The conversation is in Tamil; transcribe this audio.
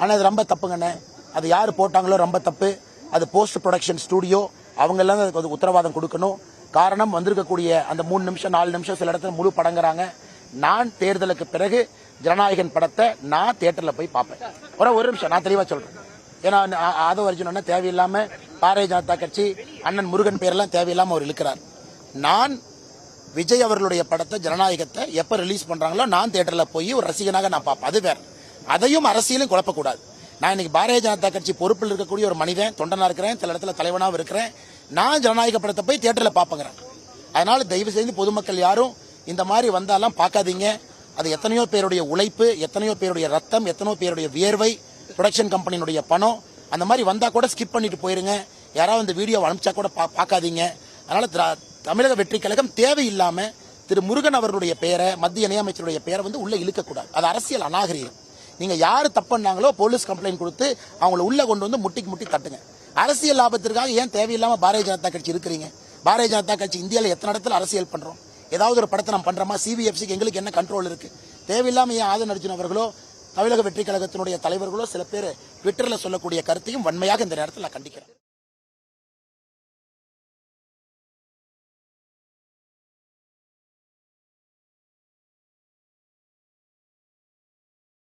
ஆனால் அது ரொம்ப தப்புங்கண்ணே. அது யார் போட்டாங்களோ ரொம்ப தப்பு. அது போஸ்ட் ப்ரொடக்ஷன் ஸ்டூடியோ, அவங்க எல்லாம் அதுக்கு உத்தரவாதம் கொடுக்கணும். காரணம், வந்திருக்கக்கூடிய அந்த 3 நிமிஷம் 4 நிமிஷம் சில இடத்துல முழு படங்குறாங்க. நான் தேர்தலுக்கு பிறகு ஜனநாயகன் படத்தை நான் தியேட்டர்ல போய் பார்ப்பேன். ஒரு நிமிஷம் நான் தெளிவா சொல்றேன். ஏன்னா ஆதவ அர்ஜுன் தேவையில்லாம பாரதிய ஜனதா கட்சி அண்ணன் முருகன் பேரெல்லாம் தேவையில்லாம அவர் இழுக்கிறார். நான் விஜய் அவர்களுடைய படத்தை ஜனநாயகத்தை எப்ப ரிலீஸ் பண்றாங்களோ நான் தியேட்டர்ல போய் ஒரு ரசிகனாக நான் பார்ப்பேன். அது வேற. அதையும் அரசியலும் குழப்பக்கூடாது. நான் இன்னைக்கு பாரதிய ஜனதா கட்சி பொறுப்பில் இருக்கக்கூடிய ஒரு மனிதன், தொண்டனா இருக்கிறேன், சில இடத்துல தலைவனாகவும் இருக்கிறேன். நான் ஜனநாயக படத்தை போய் தியேட்டர்ல பார்ப்பேங்கிறேன். அதனால தயவு செய்து பொதுமக்கள் யாரும் இந்த மாதிரி வந்தாலும் பார்க்காதீங்க. அது எத்தனையோ பேருடைய உழைப்பு, எத்தனையோ பேருடைய ரத்தம், எத்தனையோ பேருடைய வியர்வை, ப்ரொடக்ஷன் கம்பெனியுடைய பணம். அந்த மாதிரி வந்தா கூட ஸ்கிப் பண்ணிட்டு போயிருங்க. யாராவது இந்த வீடியோ அனுப்பிச்சா கூட பார்க்காதீங்க. அதனால தமிழக வெற்றி கழகம் தேவையில்லாம திரு முருகன் அவர்களுடைய பெயரை, மத்திய இணையமைச்சருடைய பெயரை உள்ள இழுக்கக்கூடாது. அது அரசியல் அநாகரிகம். நீங்க யாரு தப்புனாங்களோ போலீஸ் கம்ப்ளைண்ட் கொடுத்து அவங்கள உள்ள கொண்டு வந்து முட்டி தட்டுங்க. அரசியல் லாபத்திற்காக ஏன் தேவையில்லாம பாரதிய ஜனதா கட்சி இருக்கிறீங்க? பாரதிய ஜனதா கட்சி இந்தியாவில் எத்தனை இடத்துல அரசியல் பண்றோம்? ஏதாவது ஒரு படத்தை நம்ம பண்றோமா? சிபிஎஃப்சிக்கு எங்களுக்கு என்ன கண்ட்ரோல் இருக்கு? தேவையில்லாம ஏன் ஆதவ அர்ஜுன் அவர்களோ தமிழக வெற்றி கழகத்தினுடைய தலைவர்களோ சில பேர் ட்விட்டர்ல சொல்லக்கூடிய கருத்தையும் வன்மையாக இந்த நேரத்தில் நான் கண்டிக்கிறேன்.